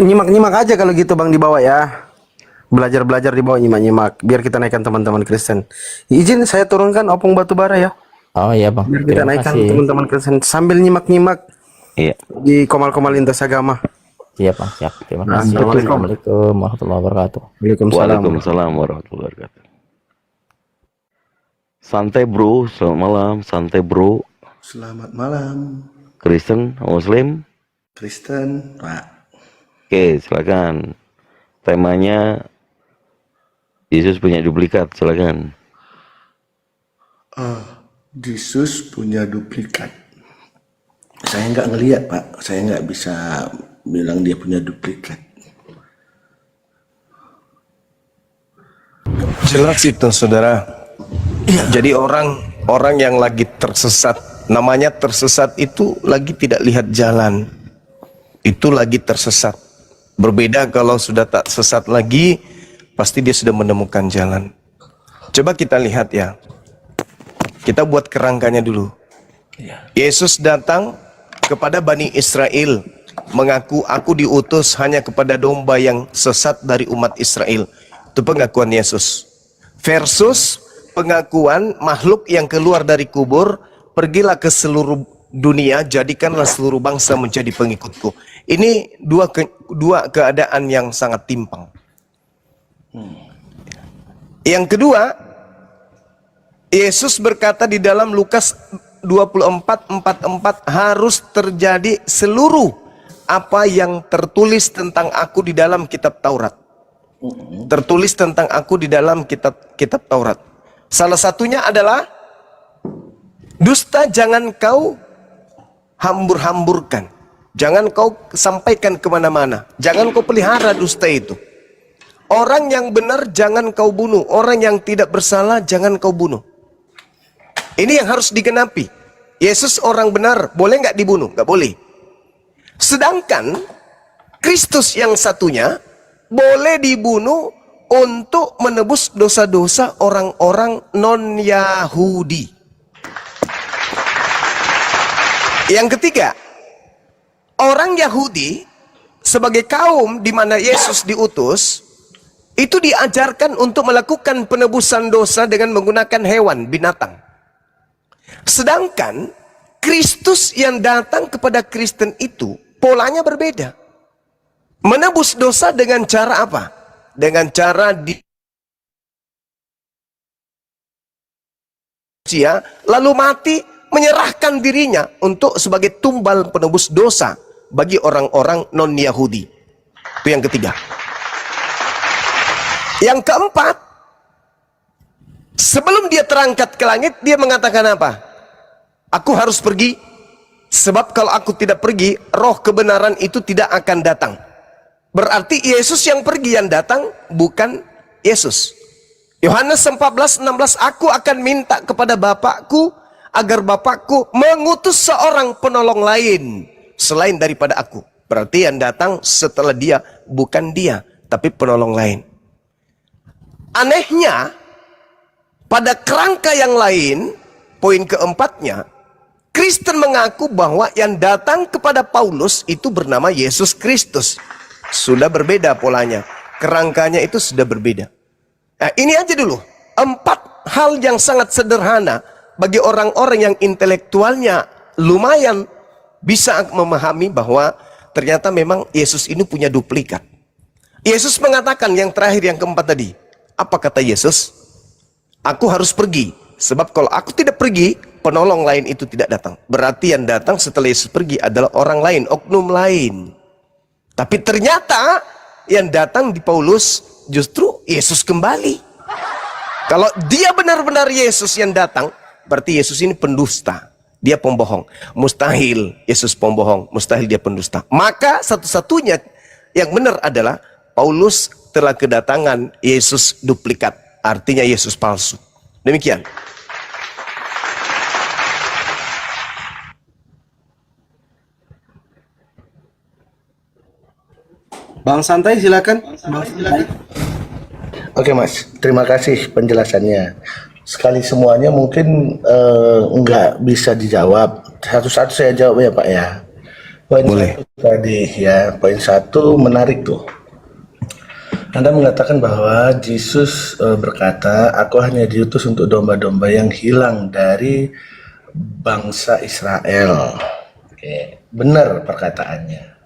Nyimak-nyimak aja kalau gitu Bang, dibawa ya. Belajar-belajar dibawa, nyimak-nyimak biar kita naikkan teman-teman Kristen. Izin saya turunkan opung Batubara ya. Oh iya Bang. Biar kita naikkan teman-teman Kristen sambil nyimak-nyimak. Iya. Di komal-komal lintas agama. Iya Bang, siap. Terima kasih. Assalamualaikum warahmatullahi wabarakatuh. Waalaikumsalam warahmatullahi wabarakatuh. Santai bro, selamat malam. Santai bro. Selamat malam. Kristen, Muslim? Kristen, Pak. Oke, silakan. Temanya Yesus punya duplikat, silakan. Yesus punya duplikat. Saya nggak ngelihat Pak, saya nggak bisa bilang dia punya duplikat. Jelas itu saudara. Jadi orang yang lagi tersesat, namanya tersesat itu lagi tidak lihat jalan, itu lagi tersesat. Berbeda kalau sudah tak sesat lagi, pasti dia sudah menemukan jalan. Coba kita lihat ya, kita buat kerangkanya dulu. Yesus datang kepada Bani Israel, mengaku aku diutus hanya kepada domba yang sesat dari umat Israel. Itu pengakuan Yesus. Versus pengakuan makhluk yang keluar dari kubur, pergilah ke seluruh dunia, jadikanlah seluruh bangsa menjadi pengikutku. Ini dua keadaan yang sangat timpang. Yang kedua, Yesus berkata di dalam Lukas 24:44, harus terjadi seluruh apa yang tertulis tentang aku di dalam kitab Taurat. Tertulis tentang aku di dalam kitab Taurat. Salah satunya adalah dusta jangan kau hambur-hamburkan. Jangan kau sampaikan kemana-mana. Jangan kau pelihara dusta itu. Orang yang benar jangan kau bunuh. Orang yang tidak bersalah jangan kau bunuh. Ini yang harus digenapi. Yesus orang benar, boleh nggak dibunuh? Nggak boleh. Sedangkan Kristus yang satunya boleh dibunuh untuk menebus dosa-dosa orang-orang non-Yahudi. Yang ketiga, orang Yahudi sebagai kaum di mana Yesus diutus, itu diajarkan untuk melakukan penebusan dosa dengan menggunakan hewan, binatang. Sedangkan Kristus yang datang kepada Kristen itu polanya berbeda. Menebus dosa dengan cara apa? Dengan cara lalu mati, menyerahkan dirinya untuk sebagai tumbal penebus dosa bagi orang-orang non-Yahudi. Itu yang ketiga. Yang keempat, sebelum dia terangkat ke langit, dia mengatakan apa? Aku harus pergi, sebab kalau aku tidak pergi, roh kebenaran itu tidak akan datang. Berarti Yesus yang pergi, yang datang bukan Yesus. Yohanes 14:16, aku akan minta kepada Bapakku agar Bapakku mengutus seorang penolong lain selain daripada aku. Berarti yang datang setelah dia bukan dia, tapi penolong lain. Anehnya, pada kerangka yang lain, poin keempatnya, Kristen mengaku bahwa yang datang kepada Paulus itu bernama Yesus Kristus. Sudah berbeda polanya. Kerangkanya itu sudah berbeda. Nah, ini aja dulu. 4 hal yang sangat sederhana bagi orang-orang yang intelektualnya lumayan bisa memahami bahwa ternyata memang Yesus ini punya duplikat. Yesus mengatakan yang terakhir, yang keempat tadi. Apa kata Yesus? Aku harus pergi. Sebab kalau aku tidak pergi, penolong lain itu tidak datang. Berarti yang datang setelah Yesus pergi adalah orang lain, oknum lain. Tapi ternyata yang datang di Paulus justru Yesus kembali. Kalau dia benar-benar Yesus yang datang, berarti Yesus ini pendusta. Dia pembohong. Mustahil Yesus pembohong, mustahil dia pendusta. Maka satu-satunya yang benar adalah Paulus telah kedatangan Yesus duplikat. Artinya Yesus palsu. Demikian. Bang Santai silakan. Oke Mas, terima kasih penjelasannya. Sekali semuanya mungkin nggak bisa dijawab. Satu-satu saya jawab ya Pak ya. Poin Boleh. satu tadi ya, poin 1 menarik tuh. Anda mengatakan bahwa Yesus berkata, aku hanya diutus untuk domba-domba yang hilang dari bangsa Israel. Oke, benar perkataannya.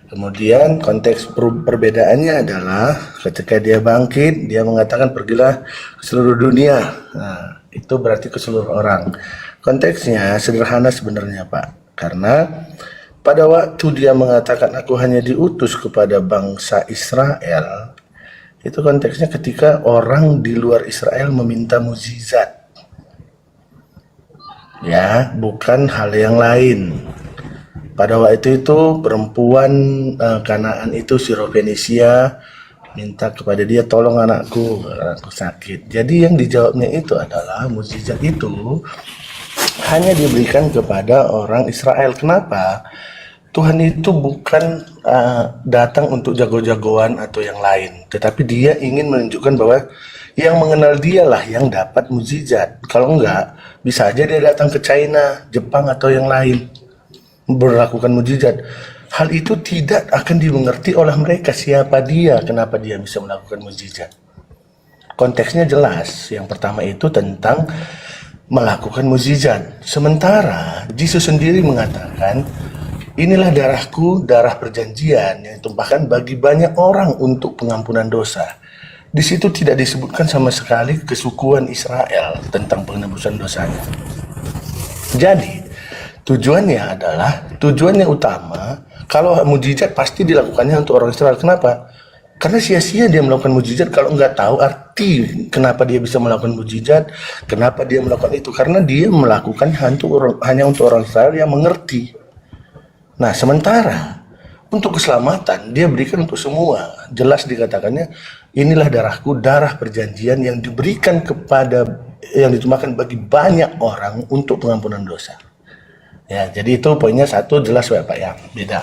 Kemudian konteks perbedaannya adalah ketika dia bangkit, dia mengatakan pergilah ke seluruh dunia. Nah, itu berarti ke seluruh orang. Konteksnya sederhana sebenarnya Pak. Karena pada waktu dia mengatakan aku hanya diutus kepada bangsa Israel, itu konteksnya ketika orang di luar Israel meminta mukjizat. Ya, bukan hal yang lain. Pada waktu itu perempuan Kanaan itu Sirofenisia minta kepada dia, tolong anakku sakit. Jadi yang dijawabnya itu adalah mukjizat itu hanya diberikan kepada orang Israel. Kenapa? Tuhan itu bukan datang untuk jago-jagoan atau yang lain, tetapi dia ingin menunjukkan bahwa yang mengenal dialah yang dapat mukjizat. Kalau enggak, bisa aja dia datang ke China, Jepang atau yang lain berlakukan mukjizat. Hal itu tidak akan dimengerti oleh mereka siapa dia, kenapa dia bisa melakukan mukjizat. Konteksnya jelas. Yang pertama itu tentang melakukan mukjizat. Sementara Yesus sendiri mengatakan, inilah darahku, darah perjanjian yang ditumpahkan bagi banyak orang untuk pengampunan dosa. Di situ tidak disebutkan sama sekali kesukuan Israel tentang penebusan dosanya. Jadi tujuannya adalah, tujuannya utama, kalau mukjizat pasti dilakukannya untuk orang Israel. Kenapa? Karena sia-sia dia melakukan mukjizat kalau nggak tahu arti kenapa dia bisa melakukan mukjizat, kenapa dia melakukan itu. Karena dia melakukan hanya untuk orang Israel yang mengerti. Nah, sementara untuk keselamatan dia berikan untuk semua. Jelas dikatakannya, inilah darahku, darah perjanjian yang diberikan kepada, yang ditumpahkan bagi banyak orang untuk pengampunan dosa. Ya, jadi itu poinnya satu, jelas ya Pak ya, beda.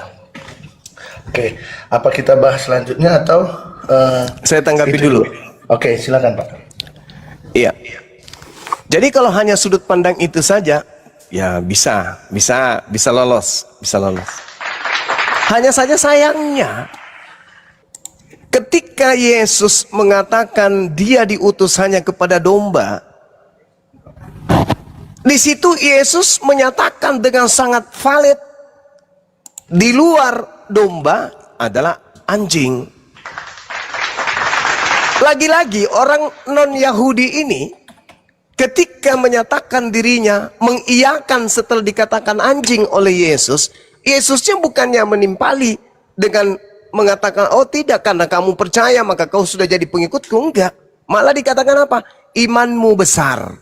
Oke, apa kita bahas selanjutnya atau saya tanggapi itu dulu. Oke, silakan Pak. Iya. Jadi kalau hanya sudut pandang itu saja, ya bisa lolos. Hanya saja sayangnya, ketika Yesus mengatakan dia diutus hanya kepada domba, di situ Yesus menyatakan dengan sangat valid, di luar domba adalah anjing. Lagi-lagi orang non-Yahudi ini ketika menyatakan dirinya mengiyakan setelah dikatakan anjing oleh Yesus, Yesusnya bukannya menimpali dengan mengatakan, oh tidak, karena kamu percaya maka kau sudah jadi pengikutku. Enggak, malah dikatakan apa? Imanmu besar.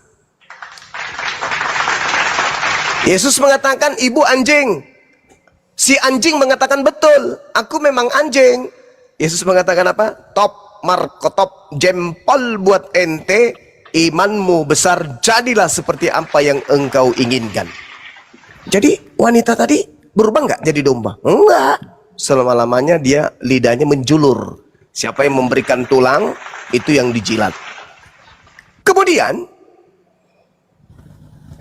Yesus mengatakan, ibu anjing. Si anjing mengatakan, betul, aku memang anjing. Yesus mengatakan apa? Top markotop, jempol buat ente, imanmu besar, jadilah seperti apa yang engkau inginkan. Jadi wanita tadi berubah nggak jadi domba? Enggak. Selama-lamanya dia lidahnya menjulur. Siapa yang memberikan tulang, itu yang dijilat. Kemudian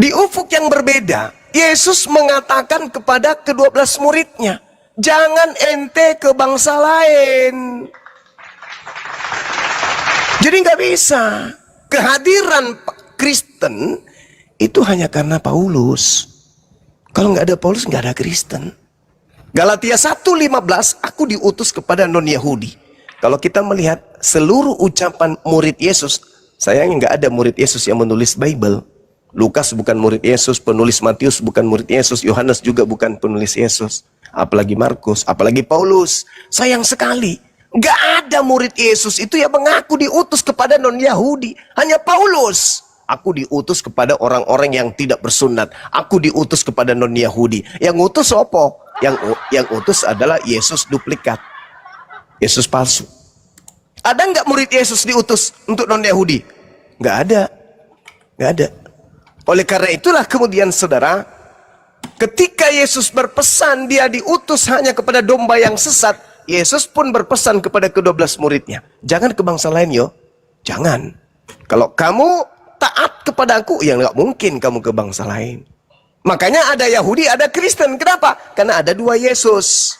di ufuk yang berbeda, Yesus mengatakan kepada ke-12 muridnya, jangan ente ke bangsa lain. Jadi nggak bisa. Kehadiran Kristen itu hanya karena Paulus. Kalau nggak ada Paulus, nggak ada Kristen. Galatia 1:15, aku diutus kepada non-Yahudi. Kalau kita melihat seluruh ucapan murid Yesus, sayangnya nggak ada murid Yesus yang menulis Bible. Lukas bukan murid Yesus, penulis Matius bukan murid Yesus, Yohanes juga bukan penulis Yesus. Apalagi Markus, apalagi Paulus. Sayang sekali, nggak ada murid Yesus itu yang mengaku diutus kepada non-Yahudi. Hanya Paulus. Aku diutus kepada orang-orang yang tidak bersunat. Aku diutus kepada non-Yahudi. Yang utus apa? Yang utus adalah Yesus duplikat. Yesus palsu. Ada nggak murid Yesus diutus untuk non-Yahudi? Nggak ada. Nggak ada. Oleh karena itulah kemudian saudara, ketika Yesus berpesan dia diutus hanya kepada domba yang sesat, Yesus pun berpesan kepada ke-12 muridnya, jangan ke bangsa lain yo. Jangan. Kalau kamu taat kepada aku, ya nggak mungkin kamu ke bangsa lain. Makanya ada Yahudi, ada Kristen. Kenapa? Karena ada dua Yesus.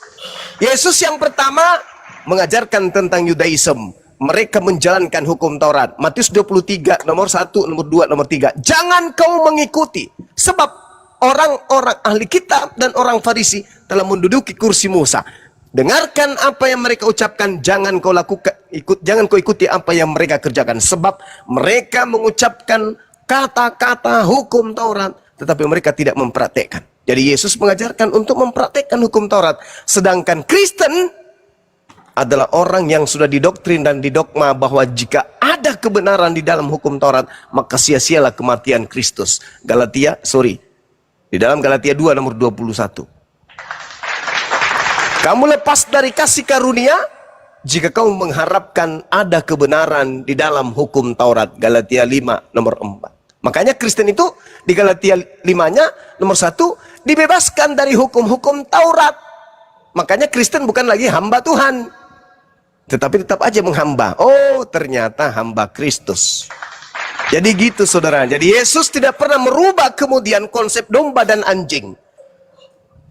Yesus yang pertama mengajarkan tentang Yudaism. Mereka menjalankan hukum Taurat. Matius 23, nomor 1, nomor 2, nomor 3. Jangan kau mengikuti. Sebab orang-orang ahli kitab dan orang Farisi telah menduduki kursi Musa. Dengarkan apa yang mereka ucapkan, jangan kau ikuti apa yang mereka kerjakan. Sebab mereka mengucapkan kata-kata hukum Taurat, tetapi mereka tidak mempraktekkan. Jadi Yesus mengajarkan untuk mempraktekkan hukum Taurat. Sedangkan Kristen adalah orang yang sudah didoktrin dan didogma bahwa jika ada kebenaran di dalam hukum Taurat, maka sia-sialah kematian Kristus. Di dalam Galatia 2 nomor 21. Kamu lepas dari kasih karunia jika kamu mengharapkan ada kebenaran di dalam hukum Taurat. Galatia 5 nomor 4. Makanya Kristen itu di Galatia 5-nya nomor 1 dibebaskan dari hukum-hukum Taurat. Makanya Kristen bukan lagi hamba Tuhan, tetapi tetap aja menghamba. Oh, ternyata hamba Kristus. Jadi gitu saudara. Jadi Yesus tidak pernah merubah kemudian konsep domba dan anjing.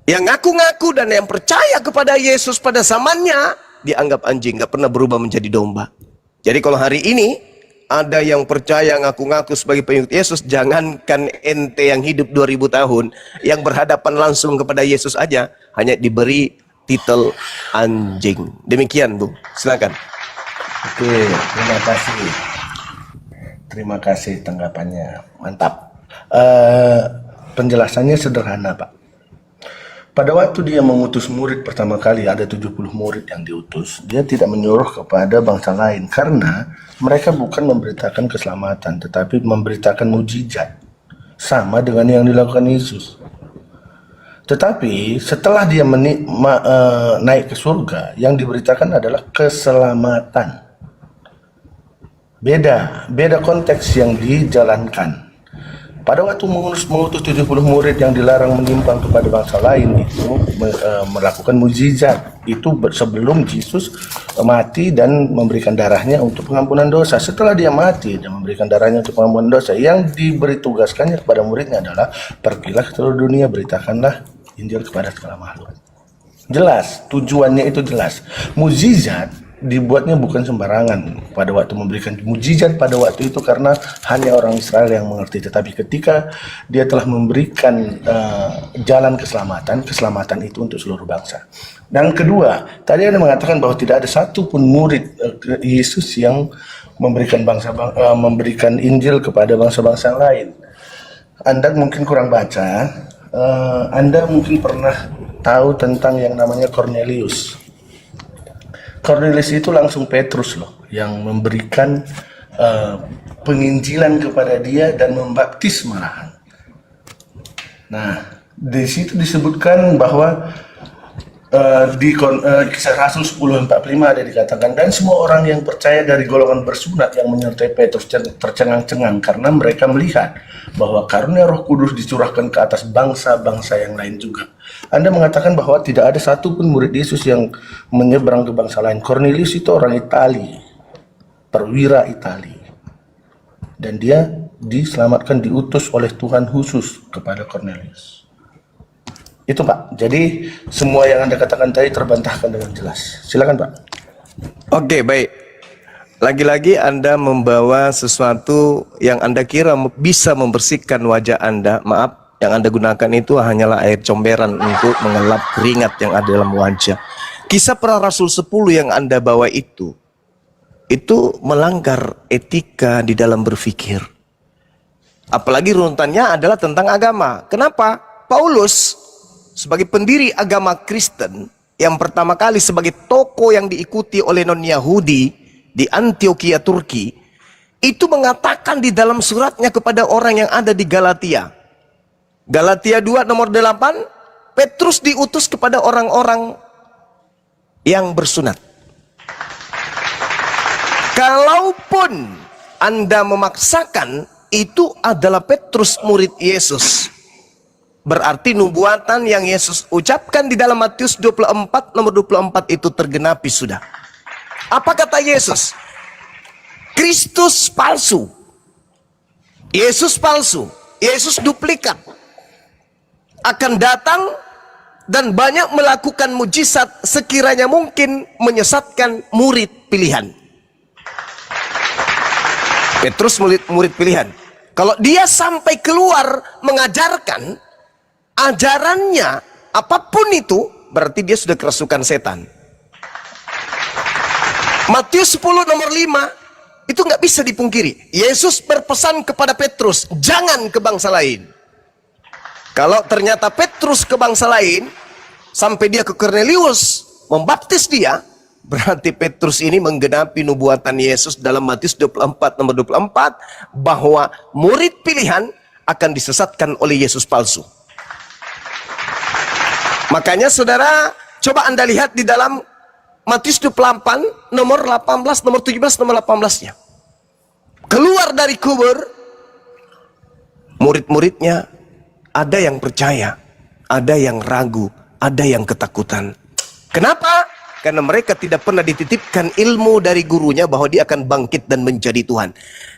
Yang ngaku-ngaku dan yang percaya kepada Yesus pada zamannya dianggap anjing, nggak pernah berubah menjadi domba. Jadi kalau hari ini ada yang percaya ngaku-ngaku sebagai pengikut Yesus, jangankan ente yang hidup 2000 tahun, yang berhadapan langsung kepada Yesus aja hanya diberi titel anjing. Demikian Bu, silakan. Oke, terima kasih. Terima kasih tanggapannya, mantap. Penjelasannya sederhana Pak. Pada waktu dia mengutus murid pertama kali, ada 70 murid yang diutus. Dia tidak menyuruh kepada bangsa lain karena mereka bukan memberitakan keselamatan, tetapi memberitakan mujizat. Sama dengan yang dilakukan Yesus. Tetapi setelah dia naik ke surga, yang diberitakan adalah keselamatan. Beda konteks yang dijalankan. Pada waktu mengutus 70 murid yang dilarang menyimpang kepada bangsa lain itu melakukan mukjizat itu sebelum Yesus mati dan memberikan darahnya untuk pengampunan dosa. Setelah dia mati dan memberikan darahnya untuk pengampunan dosa, yang diberi tugaskannya kepada muridnya adalah pergilah ke seluruh dunia, beritakanlah Injil kepada segala makhluk. Jelas, tujuannya itu jelas. Mukjizat dibuatnya bukan sembarangan pada waktu memberikan mukjizat pada waktu itu karena hanya orang Israel yang mengerti, tetapi ketika dia telah memberikan jalan keselamatan itu untuk seluruh bangsa. Dan kedua, tadi Anda mengatakan bahwa tidak ada satu pun murid Yesus yang memberikan memberikan Injil kepada bangsa-bangsa lain. Anda mungkin kurang baca, Anda mungkin pernah tahu tentang yang namanya Cornelius. Cornelius itu langsung Petrus loh yang memberikan penginjilan kepada dia dan membaptis malahan. Nah, di situ disebutkan bahwa di Kisah Rasul 10:45 ada dikatakan, dan semua orang yang percaya dari golongan bersunat yang menyertai Petrus tercengang-cengang karena mereka melihat bahwa karunia Roh Kudus dicurahkan ke atas bangsa-bangsa yang lain juga. Anda mengatakan bahwa tidak ada satupun murid Yesus yang menyeberang ke bangsa lain. Cornelius itu orang Itali, perwira Itali, dan dia diselamatkan, diutus oleh Tuhan khusus kepada Cornelius. Itu Pak, jadi semua yang Anda katakan tadi terbantahkan dengan jelas. Silakan Pak. Oke, baik. Lagi-lagi Anda membawa sesuatu yang Anda kira bisa membersihkan wajah Anda. Maaf, yang Anda gunakan itu hanyalah air comberan untuk mengelap keringat yang ada dalam wajah. Kisah Para Rasul 10 yang Anda bawa itu melanggar etika di dalam berpikir. Apalagi runtutannya adalah tentang agama. Kenapa? Paulus sebagai pendiri agama Kristen yang pertama kali sebagai tokoh yang diikuti oleh non-Yahudi di Antioquia, Turki, itu mengatakan di dalam suratnya kepada orang yang ada di Galatia. Galatia 2 nomor 8, Petrus diutus kepada orang-orang yang bersunat. Kalaupun Anda memaksakan itu adalah Petrus murid Yesus, berarti nubuatan yang Yesus ucapkan di dalam Matius 24 nomor 24 itu tergenapi sudah. Apa kata Yesus? Kristus palsu, Yesus palsu, Yesus duplikat, akan datang dan banyak melakukan mujizat sekiranya mungkin menyesatkan murid pilihan. Petrus murid pilihan. Kalau dia sampai keluar mengajarkan ajarannya apapun itu, berarti dia sudah kerasukan setan. Matius 10 nomor 5 itu nggak bisa dipungkiri. Yesus berpesan kepada Petrus, jangan ke bangsa lain. Kalau ternyata Petrus ke bangsa lain, sampai dia ke Cornelius membaptis dia, berarti Petrus ini menggenapi nubuatan Yesus dalam Matius 24 nomor 24 bahwa murid pilihan akan disesatkan oleh Yesus palsu. Makanya saudara, coba Anda lihat di dalam Matius 28 nomor 18, nomor 17, nomor 18-nya. Keluar dari kubur, murid-muridnya ada yang percaya, ada yang ragu, ada yang ketakutan. Kenapa? Karena mereka tidak pernah dititipkan ilmu dari gurunya bahwa dia akan bangkit dan menjadi Tuhan.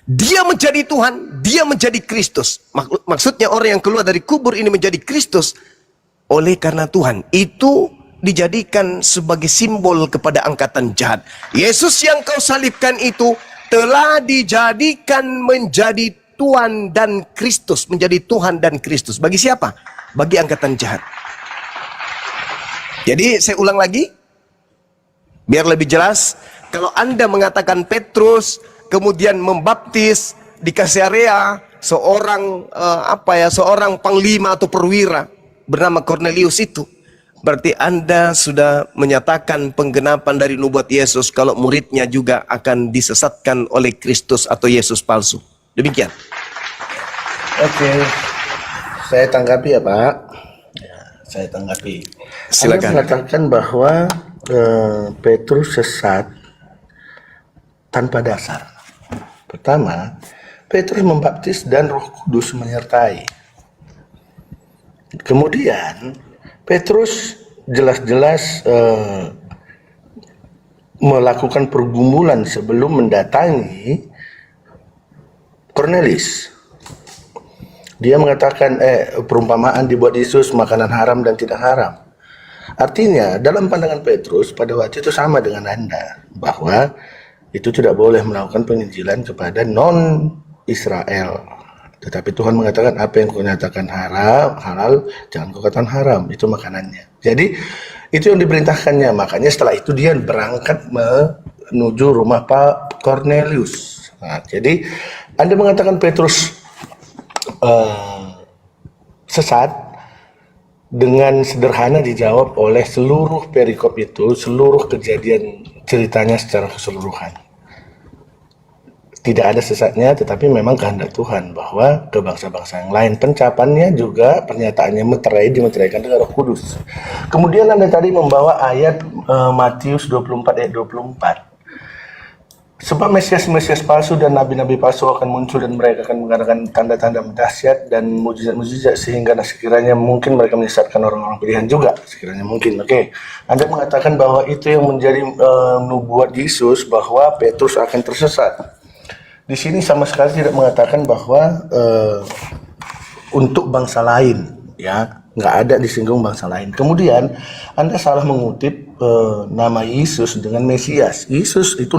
Dia menjadi Tuhan, dia menjadi Kristus. Maksudnya orang yang keluar dari kubur ini menjadi Kristus oleh karena Tuhan. Itu dijadikan sebagai simbol kepada angkatan jahat. Yesus yang kau salibkan itu telah dijadikan menjadi Tuhan dan Kristus, menjadi Tuhan dan Kristus. Bagi siapa? Bagi angkatan jahat. Jadi saya ulang lagi, biar lebih jelas. Kalau Anda mengatakan Petrus kemudian membaptis di Kaisarea seorang seorang panglima atau perwira bernama Cornelius itu, berarti Anda sudah menyatakan penggenapan dari nubuat Yesus kalau muridnya juga akan disesatkan oleh Kristus atau Yesus palsu. Demikian. Oke, saya tanggapi ya Pak. saya tanggapi. Silakan. Anda mengatakan bahwa Petrus sesat tanpa dasar. Pertama, Petrus membaptis dan Roh Kudus menyertai. Kemudian Petrus jelas-jelas melakukan pergumulan sebelum mendatangi Cornelius. Dia mengatakan perumpamaan dibuat Yesus makanan haram dan tidak haram. Artinya dalam pandangan Petrus pada waktu itu sama dengan Anda, bahwa itu tidak boleh melakukan penginjilan kepada non-Israel. Tetapi Tuhan mengatakan apa yang kau nyatakan halal, jangan kau katakan haram, itu makanannya. Jadi itu yang diperintahkannya. Makanya setelah itu dia berangkat menuju rumah Pak Cornelius. Nah, jadi Anda mengatakan Petrus sesat, dengan sederhana dijawab oleh seluruh perikop itu, seluruh kejadian ceritanya secara keseluruhan. Tidak ada sesatnya, tetapi memang kehendak Tuhan bahwa ke bangsa-bangsa yang lain. Pencapannya juga pernyataannya dimeteraikan dengan Roh Kudus. Kemudian Anda tadi membawa ayat Matius 24 ayat 24. Sebab Mesias-Mesias palsu dan nabi-nabi palsu akan muncul dan mereka akan mengadakan tanda-tanda dahsyat dan mujizat-mujizat sehingga sekiranya mungkin mereka menyesatkan orang-orang pilihan juga, sekiranya mungkin. Oke. Anda mengatakan bahwa itu yang menjadi nubuat Yesus bahwa Petrus akan tersesat. Di sini sama sekali tidak mengatakan bahwa untuk bangsa lain, ya, nggak ada disinggung bangsa lain. Kemudian Anda salah mengutip nama Yesus dengan Mesias. Yesus itu